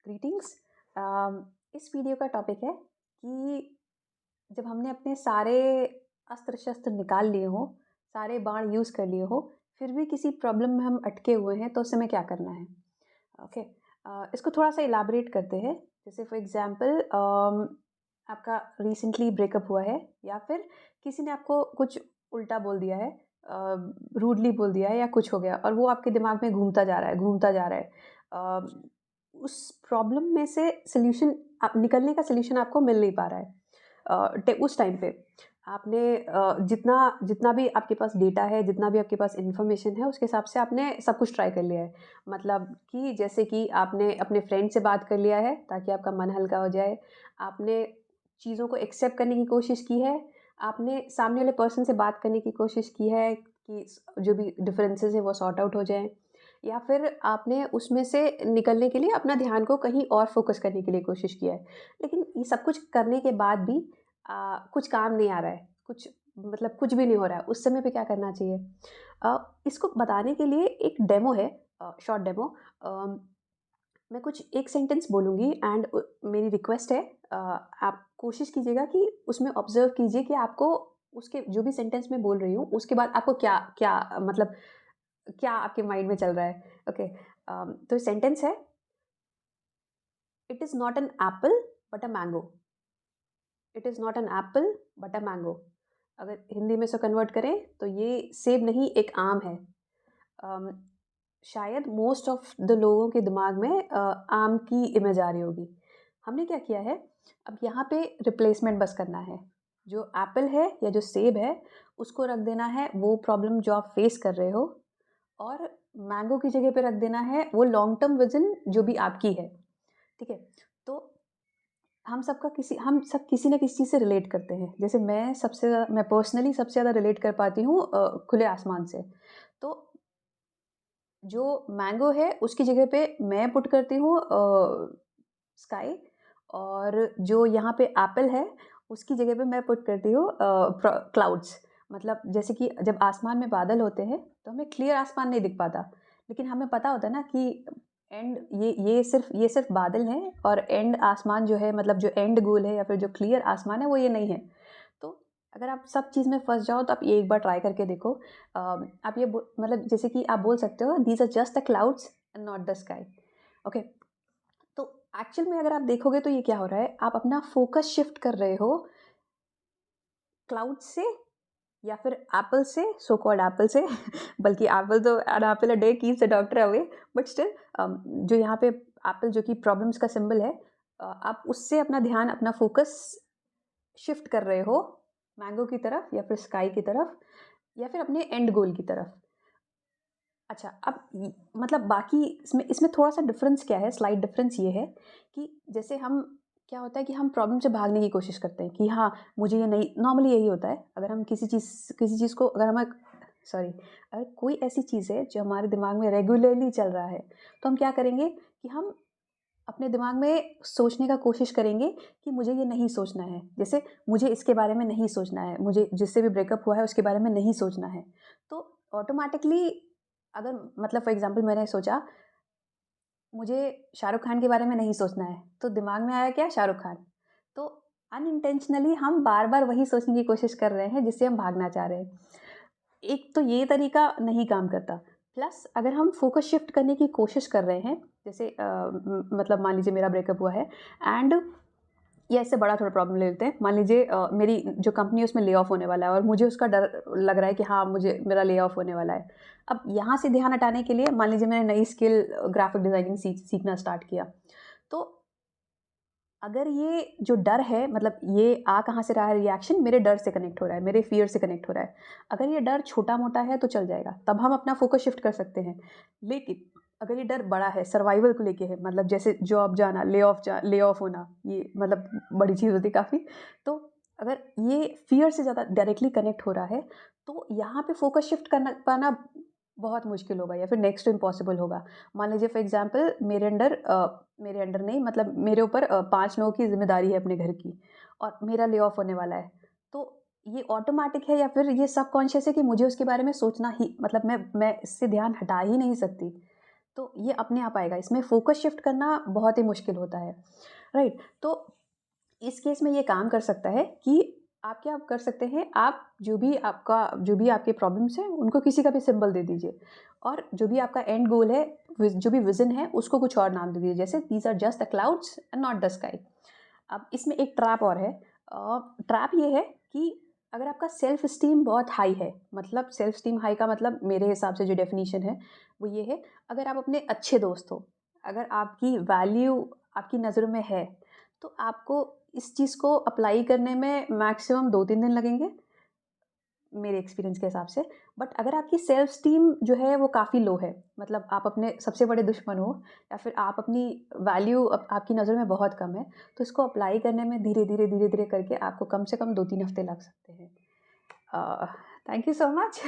Greetings. इस video का topic है कि जब हमने अपने सारे अस्त्र शस्त्र निकाल लिए हों, सारे बाण यूज़ कर लिए हो, फिर भी किसी प्रॉब्लम में हम अटके हुए हैं तो उस समय क्या करना है। ओके। इसको थोड़ा सा इलाबरेट करते हैं। जैसे फॉर एग्जांपल आपका रिसेंटली ब्रेकअप हुआ है या फिर किसी ने आपको कुछ उल्टा बोल दिया है, रूडली बोल दिया है या कुछ हो गया और वो आपके दिमाग में घूमता जा रहा है घूमता जा रहा है। उस प्रॉब्लम में से सल्यूशन निकलने का सल्यूशन आपको मिल नहीं पा रहा है। उस टाइम पे आपने जितना जितना भी आपके पास डेटा है, जितना भी आपके पास इन्फॉर्मेशन है, उसके हिसाब से आपने सब कुछ ट्राई कर लिया है। मतलब कि जैसे कि आपने अपने फ्रेंड से बात कर लिया है ताकि आपका मन हल्का हो जाए। आपने चीज़ों को एक्सेप्ट करने की कोशिश की है। आपने सामने वाले पर्सन से बात करने की कोशिश की है कि जो भी डिफरेंसेस हैं वो सॉर्ट आउट हो जाएँ। या फिर आपने उसमें से निकलने के लिए अपना ध्यान को कहीं और फ़ोकस करने के लिए कोशिश किया है। लेकिन ये सब कुछ करने के बाद भी कुछ काम नहीं आ रहा है, कुछ भी नहीं हो रहा है, उस समय पे क्या करना चाहिए? इसको बताने के लिए एक डेमो है, शॉर्ट डेमो। मैं कुछ एक सेंटेंस बोलूँगी एंड मेरी रिक्वेस्ट है, आप कोशिश कीजिएगा कि उसमें ऑब्ज़र्व कीजिए कि आपको उसके जो भी सेंटेंस मैं बोल रही हूँ, उसके बाद आपको क्या क्या मतलब क्या आपके माइंड में चल रहा है। ओके। तो सेंटेंस है, it is not an apple but a mango. It is not an apple but a mango. अगर हिंदी में इसको कन्वर्ट करें तो ये सेब नहीं एक आम है। अम, शायद मोस्ट ऑफ द लोगों के दिमाग में आम की इमेज आ रही होगी। हमने क्या किया है, अब यहाँ पे रिप्लेसमेंट बस करना है। जो एप्पल है या जो सेब है उसको रख देना है वो प्रॉब्लम जो आप फेस कर रहे हो, और मैंगो की जगह पे रख देना है वो लॉन्ग टर्म विज़न जो भी आपकी है। ठीक है? तो हम सब किसी न किसी चीज़ से रिलेट करते हैं। जैसे मैं पर्सनली सबसे ज़्यादा रिलेट कर पाती हूँ खुले आसमान से। तो जो मैंगो है उसकी जगह पे मैं पुट करती हूँ स्काई, और जो यहाँ पे एप्पल है उसकी जगह पे मैं पुट करती हूँ क्लाउड्स। मतलब जैसे कि जब आसमान में बादल होते हैं तो हमें क्लियर आसमान नहीं दिख पाता, लेकिन हमें पता होता है ना कि एंड ये सिर्फ बादल हैं और एंड आसमान जो है, मतलब जो एंड गोल है या फिर जो क्लियर आसमान है वो ये नहीं है। तो अगर आप सब चीज़ में फँस जाओ तो आप ये एक बार ट्राई करके देखो। आप ये मतलब जैसे कि आप बोल सकते हो, these are just the clouds and not the sky. Okay. तो एक्चुअल में अगर आप देखोगे तो ये क्या हो रहा है, आप अपना फोकस शिफ्ट कर रहे हो क्लाउड से या फिर एप्पल से, सो कॉल्ड एप्पल से बल्कि एप्पल तो an apple a day keeps the doctor away, but still जो यहाँ पे एप्पल जो कि प्रॉब्लम्स का सिंबल है, आप उससे अपना ध्यान, अपना फोकस शिफ्ट कर रहे हो मैंगो की तरफ या फिर स्काई की तरफ या फिर अपने एंड गोल की तरफ। अच्छा, अब मतलब बाकी इसमें इसमें थोड़ा-सा डिफ़रेंस क्या है, स्लाइट डिफ़रेंस ये है कि जैसे हम क्या होता है कि हम प्रॉब्लम से भागने की कोशिश करते हैं कि हाँ, मुझे ये नहीं, नॉर्मली यही होता है। अगर हम किसी चीज़ को अगर हमें सॉरी अगर कोई ऐसी चीज़ है जो हमारे दिमाग में रेगुलरली चल रहा है, तो हम क्या करेंगे कि हम अपने दिमाग में सोचने का कोशिश करेंगे कि मुझे ये नहीं सोचना है। जैसे मुझे इसके बारे में नहीं सोचना है, मुझे जिससे भी ब्रेकअप हुआ है उसके बारे में नहीं सोचना है। तो ऑटोमैटिकली अगर मतलब फॉर एग्ज़ाम्पल मैंने सोचा मुझे शाहरुख खान के बारे में नहीं सोचना है, तो दिमाग में आया क्या, शाहरुख खान। तो अनइंटेंशनली हम बार-बार वही सोचने की कोशिश कर रहे हैं जिससे हम भागना चाह रहे हैं। एक तो ये तरीका नहीं काम करता। प्लस अगर हम फ़ोकस शिफ्ट करने की कोशिश कर रहे हैं, जैसे मतलब मान लीजिए मेरा ब्रेकअप हुआ है एंड या इससे बड़ा थोड़ा प्रॉब्लम ले लेते हैं। मान लीजिए मेरी जो कंपनी है उसमें ले ऑफ होने वाला है और मुझे उसका डर लग रहा है कि हाँ, मुझे मेरा ले ऑफ होने वाला है। अब यहाँ से ध्यान हटाने के लिए मान लीजिए मैंने नई स्किल ग्राफ़िक डिज़ाइनिंग सीखना स्टार्ट किया। तो अगर ये जो डर है, मतलब ये आ कहाँ से रहा है, रिएक्शन मेरे डर से कनेक्ट हो रहा है, मेरे फ़ियर से कनेक्ट हो रहा है। अगर ये डर छोटा-मोटा है तो चल जाएगा, तब हम अपना फ़ोकस शिफ्ट कर सकते हैं। लेकिन अगर ये डर बड़ा है, सर्वाइवल को लेके है, मतलब जैसे जॉब जाना, ले ऑफ होना, ये मतलब बड़ी चीज़ होती है काफ़ी। तो अगर ये फ़ियर से ज़्यादा डायरेक्टली कनेक्ट हो रहा है, तो यहाँ पे फ़ोकस शिफ्ट करना पाना बहुत मुश्किल होगा या फिर नेक्स्ट टू इम्पॉसिबल होगा। मान लीजिए फॉर एग्ज़ाम्पल मेरे अंडर नहीं, मतलब मेरे ऊपर 5 लोगों की ज़िम्मेदारी है अपने घर की और मेरा ले ऑफ होने वाला है। तो ये ऑटोमैटिक है या फिर ये सबकॉन्शियस है कि मुझे उसके बारे में सोचना ही, मतलब मैं इससे ध्यान हटा ही नहीं सकती। तो ये अपने आप आएगा। इसमें फ़ोकस शिफ्ट करना बहुत ही मुश्किल होता है, राइट? तो इस केस में ये काम कर सकता है कि आप क्या कर सकते हैं, आप जो भी आपके प्रॉब्लम्स हैं, उनको किसी का भी सिंबल दे दीजिए और जो भी आपका एंड गोल है, जो भी विज़न है, उसको कुछ और नाम दे दीजिए, जैसे these are just the clouds and not the sky. अब इसमें एक ट्रैप और है। ट्रैप ये है कि अगर आपका सेल्फ स्टीम बहुत हाई है, मतलब सेल्फ स्टीम हाई का मतलब मेरे हिसाब से जो डेफिनीशन है वो ये है, अगर आप अपने अच्छे दोस्त हो, अगर आपकी वैल्यू आपकी नज़रों में है, तो आपको इस चीज़ को अप्लाई करने में मैक्सिमम 2-3 दिन लगेंगे, मेरे एक्सपीरियंस के हिसाब से। बट अगर आपकी सेल्फ स्टीम जो है वो काफ़ी लो है, मतलब आप अपने सबसे बड़े दुश्मन हो या फिर आप अपनी वैल्यू आपकी नज़र में बहुत कम है, तो इसको अप्लाई करने में धीरे-धीरे करके आपको कम से कम 2-3 हफ्ते लग सकते हैं। Thank you so much.